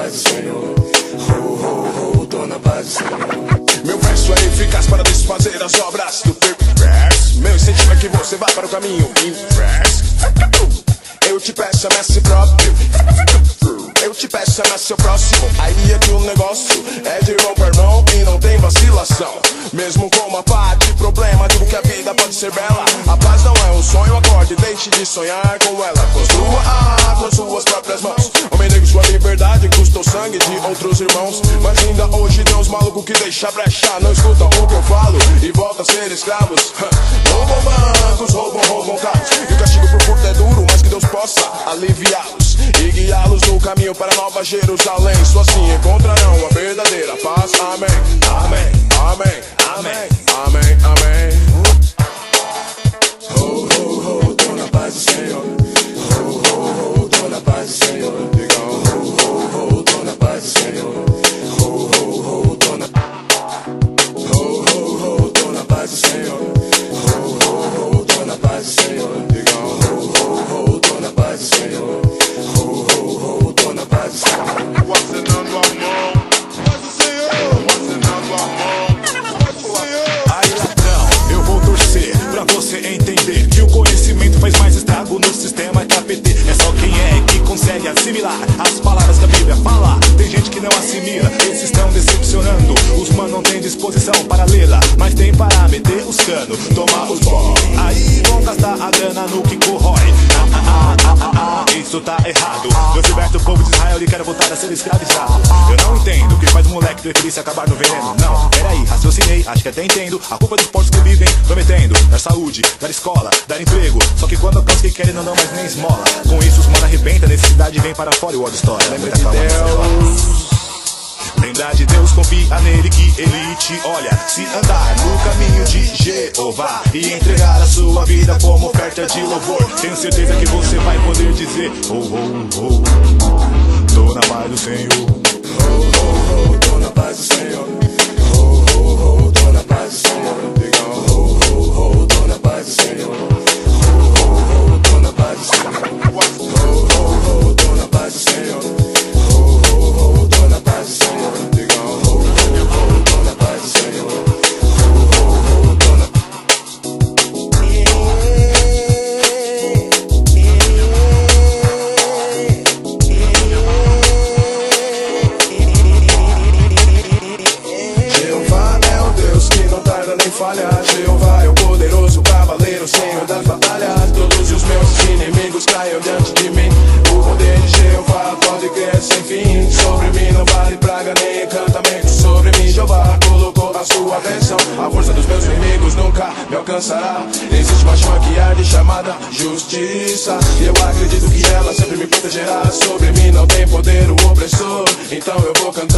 paz do Senhor. Tô na paz do Senhor. Meu verso é eficaz para desfazer as obras do teu verso. Meu incentivo é que você vá para o caminho inverso. Eu te peço, ame a si próprio. Eu te peço, ame a seu próximo. Aí é que o negócio é de irmão para irmão e não tem vacilação. Mesmo com uma pá de problema, digo que a vida pode ser bela. A paz não é um sonho, acorde, deixe de sonhar com ela. Construa com suas próprias mãos. Homem negro, sua liberdade custa o sangue de outros irmãos. Mas ainda hoje tem uns malucos que deixa brecha, não escutam o que eu falo e voltam a ser escravos. Roubam bancos, roubam carros. E o castigo por furto é duro, mas que Deus possa aliviá-los e guiá-los no caminho para Nova Jerusalém. Só assim encontrarão a verdadeira paz. Amém, amém, amém, amém, amém, amém. Tô na paz do Senhor. Tô na paz do Senhor. Digam, tô na paz do Senhor. Tô na paz do Senhor. Tô na paz do Senhor. Digam, tô na paz do Senhor. Tô na paz do Senhor. Vacinando a mão, paz do Senhor. Vacinando a mão, paz do Senhor. Aí, ladrão, eu vou torcer pra você entender que o conhecimento faz mais estrago no sistema que a PT. É só quem é que consegue assimilar as palavras que a Bíblia fala. Tem gente que não assimila, esses estão decepcionando. Os mano não tem disposição para lê-la, mas tem para meter os canos, tomar os bons. Aí vão gastar a grana no que corrói. Isso tá errado. Deus liberta o povo de Israel e quero voltar a ser escravizado. Eu não entendo o que faz o moleque preferir se acabar no veneno. Não, peraí, raciocinei, acho que até entendo. A culpa dos porcos que vivem prometendo dar saúde, dar escola, dar emprego. Só que quando alcança o que querem não dão mais nem esmola. Com isso os mano arrebenta, a necessidade vem para fora e o ódio estoura. Lembra de Deus. Lembrar de Deus, confia nele que ele te olha. Se andar no caminho de Jeová e entregar a sua vida como oferta de louvor, tenho certeza que você vai poder dizer: tô na paz do Senhor. Tô na paz do Senhor. Tô na paz do Senhor. Digam, tô na paz do Senhor. Tô na paz do Senhor. Tô na paz do Senhor. Tô na paz do Senhor. Digam, tô na paz do Senhor. Tô na Jeová é o Deus que não tarda nem falha. Jeová é o poderoso cavaleiro, Senhor das batalhas. Todos os meus inimigos caiam diante de mim. O poder de Jeová pode crer sem fim. Sobre mim não vale praga nem encantamento. Sobre mim Jeová colocou a sua bênção. A força dos meus inimigos nunca me alcançará. Existe uma chama que arde chamada justiça, e eu acredito que ela sempre me protegerá. Sobre mim não tem poder o opressor, então eu vou cantar.